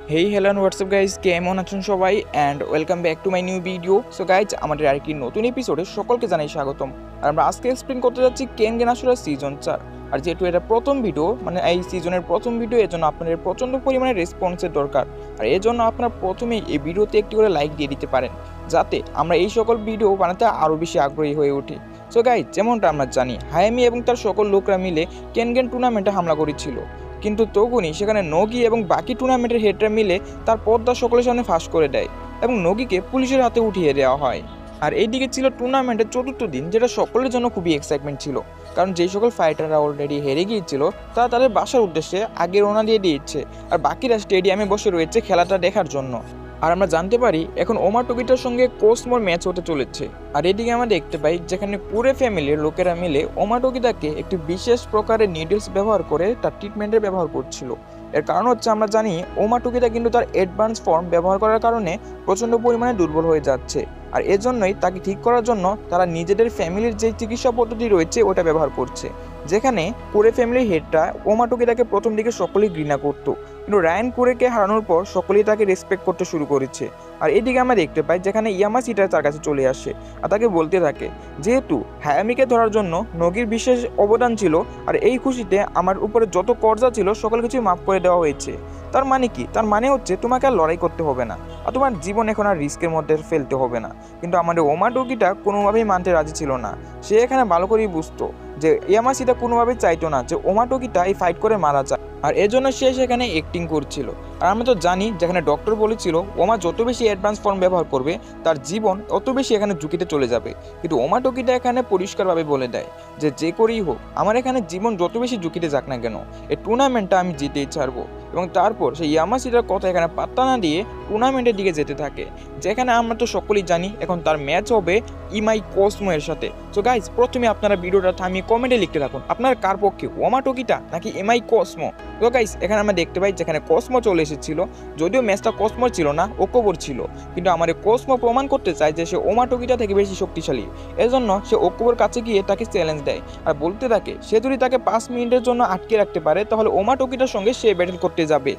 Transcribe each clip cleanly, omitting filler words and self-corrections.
Hey hello and what's up guys, কেমন আছেন সবাই and welcome back to my new video. So guys, আমাদের আরেকটি নতুন এপিসোডে সকলকে জানাই স্বাগতম। আর আমরা আজকে এক্সপ্লেইন করতে যাচ্ছি কেনগেন আসুরা সিজন 4। আর যেহেতু এটা প্রথম ভিডিও, মানে এই সিজনের প্রথম ভিডিও, এজন্য আপনাদের প্রচন্ড পরিমাণে রেসপন্সের দরকার। আর এজন্য আপনারা প্রথমেই এই ভিডিওতে একটি করে লাইক দিয়ে দিতে পারেন, যাতে আমরা এই সকল ভিডিও বানাতে আরও বেশি আগ্রহী হয়ে উঠি। সো গাইজ, যেমনটা আমরা জানি, হায়ামি এবং তার সকল লোকরা মিলে কেনগেন টুর্নামেন্টে হামলা করেছিল, কিন্তু তখনই সেখানে নগি এবং বাকি টুর্নামেন্টের হেডরা মিলে তার পর্দা সকলের সামনে ফাঁস করে দেয় এবং নগিকে পুলিশের হাতে উঠিয়ে দেওয়া হয়। আর এইদিকে ছিল টুর্নামেন্টের চতুর্থ দিন, যেটা সকলের জন্য খুবই এক্সাইটমেন্ট ছিল, কারণ যেই সকল ফাইটাররা অলরেডি হেরে গিয়েছিল তারা তাদের বাসার উদ্দেশ্যে আগে রওনা দিয়ে দিয়েছে, আর বাকিরা স্টেডিয়ামে বসে রয়েছে খেলাটা দেখার জন্য। আর আমরা জানতে পারি এখন ওমা টোকিটার সঙ্গে কোসমোর ম্যাচ হতে চলেছে। আর এদিকে আমরা দেখতে পাই যেখানে পুরো ফ্যামিলির লোকেরা মিলে ওমা টোকিটাকে একটি বিশেষ প্রকারের নিডলস ব্যবহার করে তার ট্রিটমেন্টের ব্যবহার করছিল। এর কারণ হচ্ছে আমরা জানি ওমা টোকিটা কিন্তু তার অ্যাডভান্স ফর্ম ব্যবহার করার কারণে প্রচণ্ড পরিমাণে দুর্বল হয়ে যাচ্ছে, আর এর জন্যই তাকে ঠিক করার জন্য তারা নিজেদের ফ্যামিলির যে চিকিৎসা পদ্ধতি রয়েছে ওটা ব্যবহার করছে। যেখানে কুরে ফ্যামিলির হেডটা ওমা টোকিটাকে প্রথম দিকে সকলেই ঘৃণা করতো, কিন্তু রায়ান কুরেকে হারানোর পর সকলেই তাকে রেসপেক্ট করতে শুরু করেছে। আর এদিকে আমরা দেখতে পাই যেখানে ইয়ামাসিটা তার কাছে চলে আসে আর তাকে বলতে থাকে, যেহেতু হায়ামিকে ধরার জন্য নগির বিশেষ অবদান ছিল, আর এই খুশিতে আমার উপরে যত কর্জা ছিল সকল কিছুই মাফ করে দেওয়া হয়েছে। তার মানে কি? তার মানে হচ্ছে তোমাকে আর লড়াই করতে হবে না, আর তোমার জীবন এখন আর রিস্কের মধ্যে ফেলতে হবে না। কিন্তু আমাদের ওমা টোকিটা কোনোভাবেই মানতে রাজি ছিল না। সে এখানে ভালো করেই বুঝতো যে ইয়ামাসিটা কোনোভাবেই চাইতো না যে ওমা টোকিটা এই ফাইট করে মারা যায়, আর এর জন্য সে সেখানে অ্যাক্টিং করছিল। আর আমরা তো জানি যেখানে ডক্টর বলেছিল ওমা যত বেশি অ্যাডভান্স ফর্ম ব্যবহার করবে তার জীবন অত বেশি এখানে ঝুঁকিতে চলে যাবে, কিন্তু ওমা টোকিটা এখানে পরিষ্কারভাবে বলে দেয় যে যে করেই হোক আমার এখানে জীবন যত বেশি ঝুঁকিতে যাক না কেন, এই টুর্নামেন্টটা আমি জিতেই ছাড়বো। এবং তারপর সেই ইয়ামাসিটার কথা এখানে পাত্তা না দিয়ে টুর্নামেন্টের দিকে যেতে থাকে, যেখানে আমরা তো সকলেই জানি এখন তার ম্যাচ হবে ইমাই কোসমো এর সাথে। সো গাইজ, প্রথমে আপনারা ভিডিওটা থামিয়ে কমেন্টে লিখতে থাকুন আপনার কার পক্ষে, ওমা টোকিটা নাকি ইমাই কোসমো। তো গাইজ, এখানে আমরা দেখতে পাই যেখানে কোসমো চলে এসেছিল, যদিও ম্যাচটা কোসমোর ছিল না, ওকোবোর ছিল, কিন্তু আমাদের কোসমো প্রমাণ করতে চায় যে সে ওমা টোকিটা থেকে বেশি শক্তিশালী। এজন্য সে ওকোবোর কাছে গিয়ে তাকে চ্যালেঞ্জ দেয় আর বলতে থাকে সে যদি তাকে 5 মিনিটের জন্য আটকে রাখতে পারে তাহলে ওমা টোকিটার সঙ্গে সে ব্যাটেল করতে যাবে।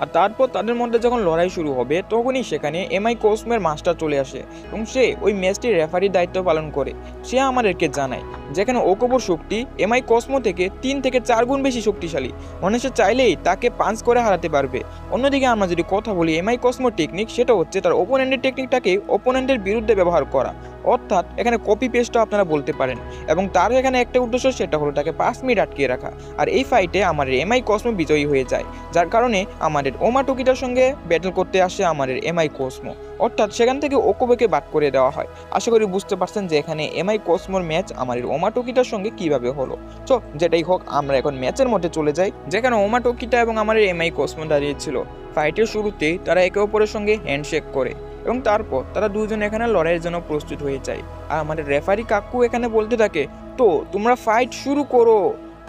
আর তারপর তাদের মধ্যে যখন লড়াই শুরু হবে তখনই সেখানে এমআই কোসমোর মাস্টার চলে আসে এবং সে ওই ম্যাচটির রেফারির দায়িত্ব পালন করে। সে আমাদেরকে জানায় যেখানে ওকোবোর শক্তি এমআই কোসমো থেকে 3 থেকে 4 গুণ বেশি শক্তিশালী, মানে সে চাইলেই তাকে পাঞ্চ করে হারাতে পারবে। অন্যদিকে আমরা যদি কথা বলি এমআই কোসমোর টেকনিক, সেটা হচ্ছে তার ওপোনেন্টের টেকনিকটাকে ওপোনেন্টের বিরুদ্ধে ব্যবহার করা, অর্থাৎ এখানে কপি পেস্টও আপনারা বলতে পারেন। এবং তার এখানে একটা উদ্দেশ্য, সেটা হলো তাকে 5 মিনিট আটকিয়ে রাখা। আর এই ফাইটে আমাদের এমআই কোসমো বিজয়ী হয়ে যায়, যার কারণে আমাদের ওমা টোকিটার সঙ্গে ব্যাটেল করতে আসে আমাদের এমআই কোসমো, অর্থাৎ সেখান থেকে ওকোবোকে বাদ করে দেওয়া হয়। আশা করি বুঝতে পারছেন যে এখানে এমআই কোসমোর ম্যাচ আমাদের ওমা টোকিটার সঙ্গে কিভাবে হলো। তো যেটাই হোক, আমরা এখন ম্যাচের মধ্যে চলে যাই, যেখানে ওমা টোকিটা এবং আমাদের এমআই কোসমো দাঁড়িয়েছিল। ফাইটের শুরুতেই তারা একে অপরের সঙ্গে হ্যান্ডশেক করে এবং তারপর তারা দুজন এখানে লড়াইয়ের জন্য প্রস্তুত হয়ে যায়। আর আমাদের রেফারি কাকু এখানে বলতে থাকে, তো তোমরা ফাইট শুরু করো।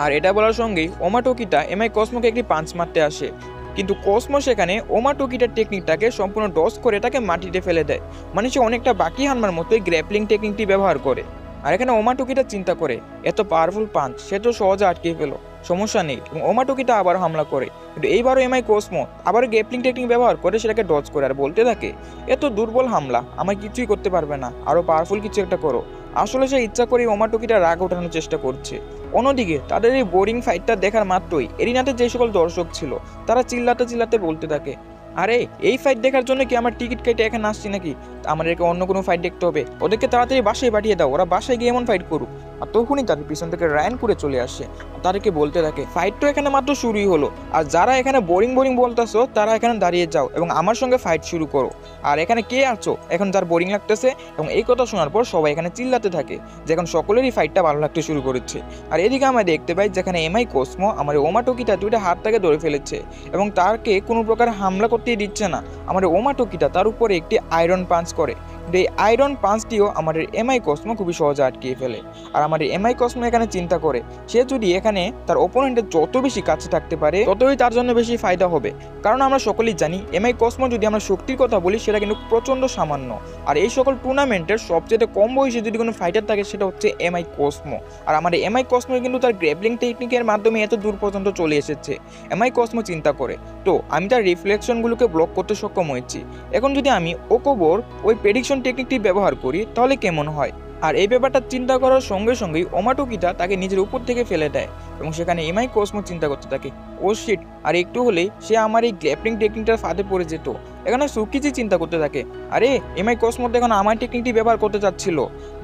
আর এটা বলার সঙ্গেই ওমা টোকিটা এমআই কোসমোকে একটি পাঞ্চ মারতে আসে, কিন্তু কোসমো সেখানে ওমা টোকিটার টেকনিকটাকে সম্পূর্ণ ডস করে তাকে মাটিতে ফেলে দেয়, মানে সে অনেকটা বাকি হানমার মতোই গ্র্যাপলিং টেকনিকটি ব্যবহার করে। আর এখানে ওমা টোকিটা চিন্তা করে এত পাওয়ারফুল পাঞ্চ সে তো সহজে আটকে ফেলো, সমস্যা নেই, এবং ওমা টোকিটা আবার হামলা করে, কিন্তু এইবারও এমআই কোসমো আবার গ্যাপলিং টেকনিক ব্যবহার করে সেটাকে ডজ করে আর বলতে থাকে এত দুর্বল হামলা আমার কিছুই করতে পারবে না, আরও পাওয়ারফুল কিছু একটা করো। আসলে সে ইচ্ছা করে ওমা টোকিটা রাগ ওঠানোর চেষ্টা করছে। অন্যদিকে তাদের এই বোরিং ফাইটটা দেখার মাত্রই এরিনাতে যে সকল দর্শক ছিল তারা চিল্লাতে চিল্লাতে বলতে থাকে, আরে এই ফাইট দেখার জন্য কি আমার টিকিট কেটে এখানে আসছি নাকি? আমাদেরকে অন্য কোনো ফাইট দেখতে হবে, ওদেরকে তাড়াতাড়ি বাসায় পাঠিয়ে দাও, ওরা বাসায় গিয়ে এমন ফাইট করুক। আর তখনই তাদের পিছন থেকে রায়ান করে চলে আসে, তাদেরকে বলতে থাকে ফাইট তো এখানে মাত্র শুরুই হলো, আর যারা এখানে বোরিং বোরিং বলতেছো তারা এখানে দাঁড়িয়ে যাও এবং আমার সঙ্গে ফাইট শুরু করো। আর এখানে কে আছো এখন যার বোরিং লাগতেছে? এবং এই কথা শোনার পর সবাই এখানে চিল্লাতে থাকে যে এখন সকলেরই ফাইটটা ভালো লাগতে শুরু করেছে। আর এদিকে আমরা দেখতে পাই যেখানে এমআই কোসমো আমাদের ওমা টোকিটা দুইটা হাত তাকে ধরে ফেলেছে এবং তাকে কোনো প্রকার হামলা করতেই দিচ্ছে না। আমাদের ওমা টোকিটা তার উপরে একটি আয়রন পাঞ্চ করে, কিন্তু এই আয়রন পাঞ্চটিও আমাদের এমআই কসমো খুবই সহজে আটকিয়ে ফেলে। আর আমাদের এমআই কসমো এখানে চিন্তা করে সে যদি এখানে তার ওপোনেন্টের যত বেশি কাছে থাকতে পারে ততই তার জন্য বেশি ফায়দা হবে। কারণ আমরা সকলেই জানি এমআই কসমো যদি আমরা শক্তির কথা বলি সেটা কিন্তু প্রচণ্ড সামান্য। আর এই সকল টুর্নামেন্টের সবচেয়ে কম বয়সে যদি কোনো ফাইটার থাকে সেটা হচ্ছে এমআই কসমো। আর আমাদের এমআই কসমো কিন্তু তার গ্র্যাপলিং টেকনিকের মাধ্যমে এত দূর পর্যন্ত চলে এসেছে। এমআই কসমো চিন্তা করে তো আমি তার রিফ্লেকশনগুলোকে ব্লক করতে সক্ষম হয়েছি। এখন যদি আমি ওকোবোর ওই প্রেডিকশন টেকনিকটি ব্যবহার করি তাহলে কেমন হয়। আর এই ব্যাপারটা চিন্তা করার সঙ্গে সঙ্গেই ওমাটোকিটা তাকে নিজের উপর থেকে ফেলে দেয় এবং সেখানে এমআই কসমো চিন্তা করতে থাকে ও শিট, আর একটু হলেই সে আমার এই গ্র্যাপলিং টেকনিকটার ফাঁদে পড়ে যেত। এখানে সুকিজি চিন্তা করতে থাকে আরে এমআই কসমো তো এখন আমার টেকনিকটি ব্যবহার করতে চাচ্ছিল।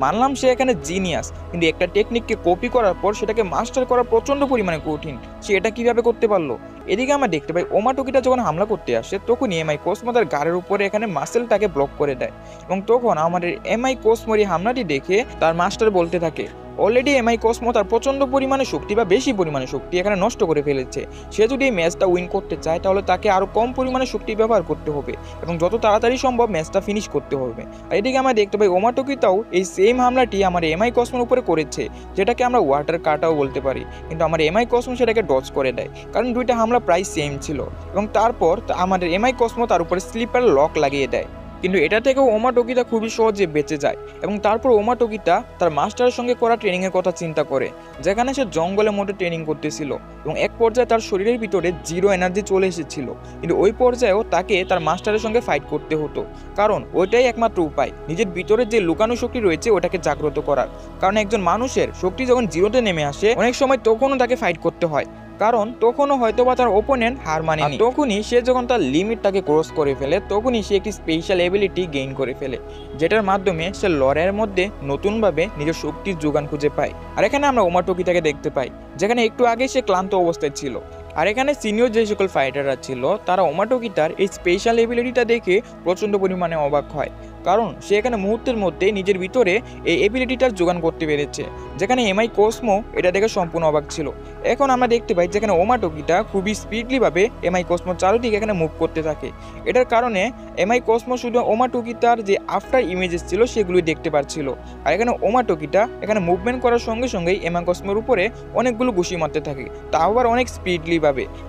মানলাম সে এখানে জিনিয়াস, কিন্তু একটা টেকনিককে কপি করার পর সেটাকে মাস্টার করা প্রচণ্ড পরিমাণে কঠিন। সে এটা কিভাবে করতে পারলো। এদিকে আমরা দেখতে পাই ওমাটোকিটা যখন হামলা করতে আসে তখনই এমআই কসমো তার গাড়ির উপরে এখানে মাসেলটাকে ব্লক করে দেয় এবং তখন আমাদের এমআই কসমোর এই হামলাটি দেখে তার মাস্টার বলতে থাকে অলরেডি এমআই কসমো তার প্রচণ্ড পরিমাণে শক্তি বা বেশি পরিমাণে শক্তি এখানে নষ্ট করে ফেলেছে। সে যদি এই ম্যাচটা উইন করতে চায় তাহলে তাকে আরও কম পরিমাণে শক্তি ব্যবহার করতে হবে এবং যত তাড়াতাড়ি সম্ভব ম্যাচটা ফিনিশ করতে হবে। আর এদিকে আমরা দেখতে পাই ওমাটোকিটাও এই সেম হামলাটি আমার এমআই কসমোর উপরে করেছে, যেটাকে আমরা ওয়াটার কাটাও বলতে পারি, কিন্তু আমার এমআই কসমো সেটাকে ডজ করে দেয় কারণ দুইটা হামলা প্রায় সেম ছিল। এবং তারপর আমাদের এমআই কসমো তার উপরে স্লিপার লক লাগিয়ে দেয়, কিন্তু এটা থেকেও ওমাটোকিটা খুবই সহজে বেঁচে যায়। এবং তারপর ওমাটোকিটা তার মাস্টারের সঙ্গে করা ট্রেনিংয়ের কথা চিন্তা করে, যেখানে সে জঙ্গলের মধ্যে ট্রেনিং করতেছিল এবং এক পর্যায়ে তার শরীরের ভিতরে জিরো এনার্জি চলে এসেছিল। কিন্তু ওই পর্যায়েও তাকে তার মাস্টারের সঙ্গে ফাইট করতে হতো, কারণ ওইটাই একমাত্র উপায় নিজের ভিতরে যে লুকানো শক্তি রয়েছে ওটাকে জাগ্রত করার। কারণ একজন মানুষের শক্তি যখন জিরোতে নেমে আসে অনেক সময় তখনও তাকে ফাইট করতে হয়, কারণ তখনও হয়তোবা তার ওপোনেন্ট হার মানেনি। তখনই সে যখন তার লিমিটটাকে ক্রস করে ফেলে তখনই সে একটি স্পেশাল এবিলিটি গেইন করে ফেলে, যেটার মাধ্যমে সে লড়াইয়ের মধ্যে নতুনভাবে নিজের শক্তির যোগান খুঁজে পায়। আর এখানে আমরা ওমাটোকিটাকে দেখতে পাই যেখানে একটু আগে সে ক্লান্ত অবস্থায় ছিল। আর এখানে সিনিয়র যে সকল ফাইটাররা ছিল তারা ওমাটোকিটার এই স্পেশাল এবিলিটিটা দেখে প্রচণ্ড পরিমাণে অবাক হয়, কারণ সে এখানে মুহূর্তের মধ্যে নিজের ভিতরে এই এবিলিটিটার যোগান করতে পেরেছে, যেখানে এমআই কসমো এটা দেখে সম্পূর্ণ অবাক ছিল। এখন আমরা দেখতে পাই যেখানে ওমাটোকিটা খুবই স্পিডলিভাবে এমআই কসমো চারদিকে এখানে মুভ করতে থাকে। এটার কারণে এমআই কসমো শুধু ওমাটোকিটার যে আফটার ইমেজেস ছিল সেগুলোই দেখতে পাচ্ছিল। আর এখানে ওমাটোকিটা এখানে মুভমেন্ট করার সঙ্গে সঙ্গেই এমআই কসমোর উপরে অনেকগুলো ঘুষি মারতে থাকে, তাও আবার অনেক স্পিডলিভাবে।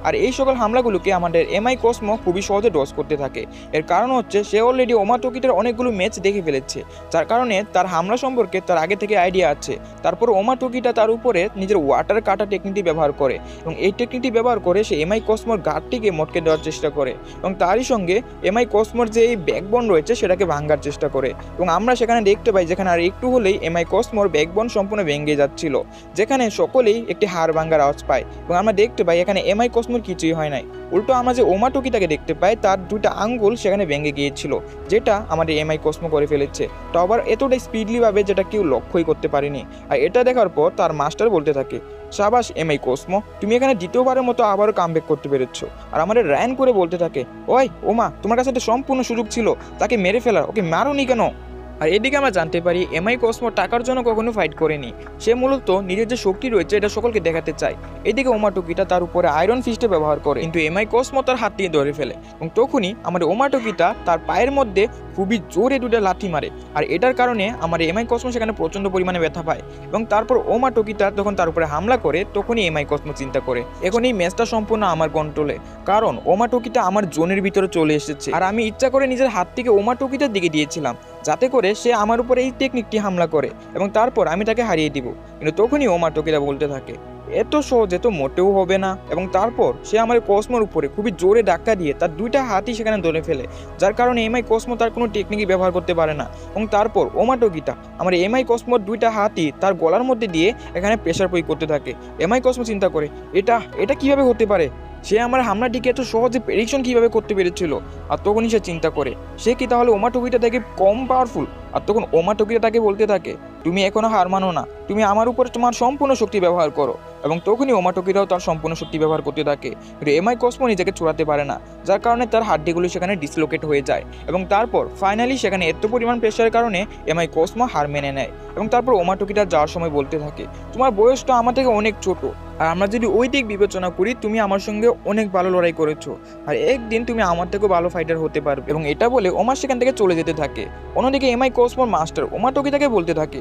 আর এই সকল হামলাগুলোকে আমাদের এমআই কসমো খুবই সহজে ডজ করতে থাকে। এর কারণ হচ্ছে সে অলরেডি ওমাটোকিটার অনেকগুলো ম্যাচ দেখে ফেলেছে, যার কারণে তার হামলা সম্পর্কে তার আগে থেকে আইডিয়া আছে। তারপর ওমাটোকিটা তার উপরে নিজের ওয়াটার কাটা টেকনিকটি ব্যবহার করে এবং এই টেকনিকটি ব্যবহার করে সে এমআই কসমোর গার্ডটিকে মটকে দেওয়ার চেষ্টা করে এবং তারই সঙ্গে এমআই কসমোর যে এই ব্যাকবোন রয়েছে সেটাকে ভাঙার চেষ্টা করে। এবং আমরা সেখানে দেখতে পাই যেখানে আর একটু হলেই এমআই কসমোর ব্যাকবোন সম্পূর্ণ ভেঙে যাচ্ছিল, যেখানে সকলেই একটি হাড় ভাঙার আওয়াজ পায়। এবং আমরা দেখতে পাই এখানে এমআই কসমোর কিছুই হয় নাই, উল্টো আমরা যে ওমাটোকিটাকে দেখতে পাই তার দুইটা আঙ্গুল সেখানে ভেঙে গিয়েছিল, যেটা আমাদের এমআই কসমো করে ফেলেছে, তো আবার এতটাই স্পিডলিভাবে যেটা কেউ লক্ষ্যই করতে পারেনি। আর এটা দেখার পর তার মাস্টার বলতে থাকে শাবাশ এমআই কসমো, তুমি এখানে দ্বিতীয়বারের মতো আবারও কামব্যাক করতে পেরেছো। আর আমাদের রায়ন করে বলতে থাকে ওই ওমা, তোমার কাছে একটা সম্পূর্ণ সুযোগ ছিল তাকে মেরে ফেলার, ওকে মারোনি কেন? আর এদিকে আমরা জানতে পারি এমআই কসমো টাকার জন্য কখনো ফাইট করেনি, সে মূলত নিজের যে শক্তি রয়েছে এটা সকলকে দেখাতে চায়। এদিকে ওমাটোকিটা তার উপরে আয়রন ফিস্টে ব্যবহার করে, কিন্তু এমআই কসমো তার হাত দিয়ে ধরে ফেলে এবং তখনই আমাদের ওমাটোকিটা তার পায়ের মধ্যে খুবই জোরে দুটো লাথি মারে। আর এটার কারণে আমার এমআই কসমো সেখানে প্রচণ্ড পরিমাণে ব্যথা পায় এবং তারপর ওমাটোকিটা যখন তার উপরে হামলা করে তখনই এমআই কসমো চিন্তা করে এখন এই ম্যাচটা সম্পূর্ণ আমার কন্ট্রোলে, কারণ ওমাটোকিটা আমার জোনের ভিতরে চলে এসেছে। আর আমি ইচ্ছা করে নিজের হাত থেকে ওমাটোকিটার দিকে দিয়েছিলাম যাতে করে সে আমার উপরে এই টেকনিকটি হামলা করে এবং তারপর আমি তাকে হারিয়ে দিব। কিন্তু তখনই ওমাটোকিটা বলতে থাকে এত সহজে তো মোটেও হবে না, এবং তারপর সে আমার কসমোর উপরে খুবই জোরে ধাক্কা দিয়ে তার দুইটা হাতই সেখানে ধরে ফেলে, যার কারণে এমআই কসমো তার কোনো টেকনিকই ব্যবহার করতে পারে না। এবং তারপর ওমাটোকিটা আমার এমআই কসমোর দুইটা হাতই তার গলার মধ্যে দিয়ে এখানে প্রেশার প্রয়োগ করতে থাকে। এমআই কসমো চিন্তা করে এটা কিভাবে হতে পারে, সে আমার হামলাটিকে এত সহজে প্রেডিকশন কীভাবে করতে পেরেছিল। আর তখনই সে চিন্তা করে সে কি তাহলে ওমাটোকিটা থেকে কম পাওয়ারফুল। আর তখন ওমাটোকিটা তাকে বলতে থাকে তুমি এখনো হার মানো না, তুমি আমার উপরে তোমার সম্পূর্ণ শক্তি ব্যবহার করো। এবং তখনই ওমাটোকিটাও তার সম্পূর্ণ শক্তি ব্যবহার করতে থাকে, কিন্তু এমআই কসমো নিজেকে ছড়াতে পারে না, যার কারণে তার হাড্ডিগুলো সেখানে ডিসলোকেট হয়ে যায়। এবং তারপর ফাইনালি সেখানে এত পরিমাণ প্রেশারের কারণে এমআই কসমো হার মেনে নেয়। এবং তারপর ওমাটোকিটা যাওয়ার সময় বলতে থাকে তোমার বয়সটা আমার থেকে অনেক ছোট, আর আমরা যদি ওই দিক বিবেচনা করি, তুমি আমার সঙ্গে অনেক ভালো লড়াই করেছো, আর একদিন তুমি আমার থেকেও ভালো ফাইটার হতে পারবে। এবং এটা বলে ওমা সেখান থেকে চলে যেতে থাকে। অন্যদিকে এমআই কসমোর মাস্টার ওমা টোকিতাকে বলতে থাকে,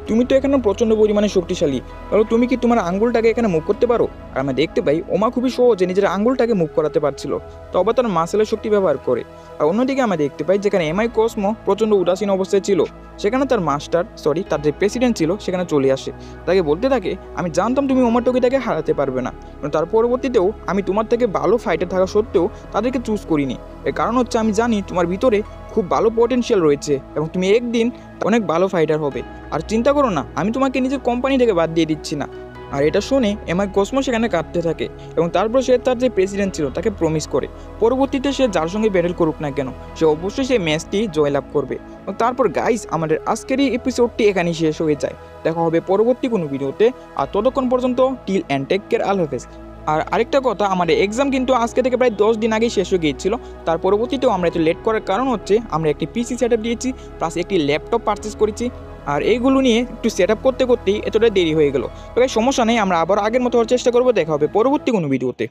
তুমি তো এখানে প্রচণ্ড পরিমাণে শক্তিশালী, কারণ তুমি কি তোমার আঙ্গুলটাকে এখানে মুভ করতে পারো? আর আমরা দেখতে পাই ওমা খুবই সহজে নিজের আঙ্গুলটাকে মুভ করাতে পারছিল, তবে তার মাসেলের শক্তি ব্যবহার করে। আর অন্যদিকে আমরা দেখতে পাই যেখানে এমআই কসমো প্রচণ্ড উদাসীন অবস্থায় ছিল, সেখানে তার তার যে প্রেসিডেন্ট ছিল সেখানে চলে আসে। তাকে বলতে থাকে, আমি জানতাম তুমি ওমা টোকিতাকে হারাতে পারবে না, কিন্তু তার পরবর্তীতেও আমি তোমার থেকে ভালো ফাইটার থাকা সত্ত্বেও তাদেরকে চুজ করিনি। এর কারণ হচ্ছে আমি জানি তোমার ভিতরে খুব ভালো পটেনশিয়াল রয়েছে এবং তুমি একদিন অনেক ভালো ফাইটার হবে। আর চিন্তা করো না, আমি তোমাকে নিজের কোম্পানি থেকে বাদ দিয়ে দিচ্ছি না। আর এটা শুনে এমআই কসমো সেখানে কাঁদতে থাকে এবং তারপর সে তার যে প্রেসিডেন্ট ছিল তাকে প্রমিস করে পরবর্তীতে সে যার সঙ্গে ব্যাটেল করুক না কেন, সে অবশ্যই সেই ম্যাচটি জয়লাভ করবে। এবং তারপর গাইস, আমাদের আজকের এই এপিসোডটি এখানেই শেষ হয়ে যায়। দেখা হবে পরবর্তী কোনো ভিডিওতে। আর ততক্ষণ পর্যন্ত টিল অ্যান্ড টেক কেয়ার, আল্লাহ হাফেজ। আর আরেকটা কথা, আমাদের এক্সাম কিন্তু আজকে থেকে প্রায় 10 দিন আগেই শেষ হয়ে গিয়েছিল। তার পরবর্তীতেও আমরা একটু লেট করার কারণ হচ্ছে আমরা একটি পিসি সেট দিয়েছি, প্লাস একটি ল্যাপটপ পারচেস করেছি। আর এইগুলো নিয়ে একটু সেট করতে করতেই এতটা দেরি হয়ে গেল। তবে সমস্যা নেই, আমরা আবার আগের মতো হওয়ার চেষ্টা করবো। দেখা হবে পরবর্তী কোনো ভিডিওতে।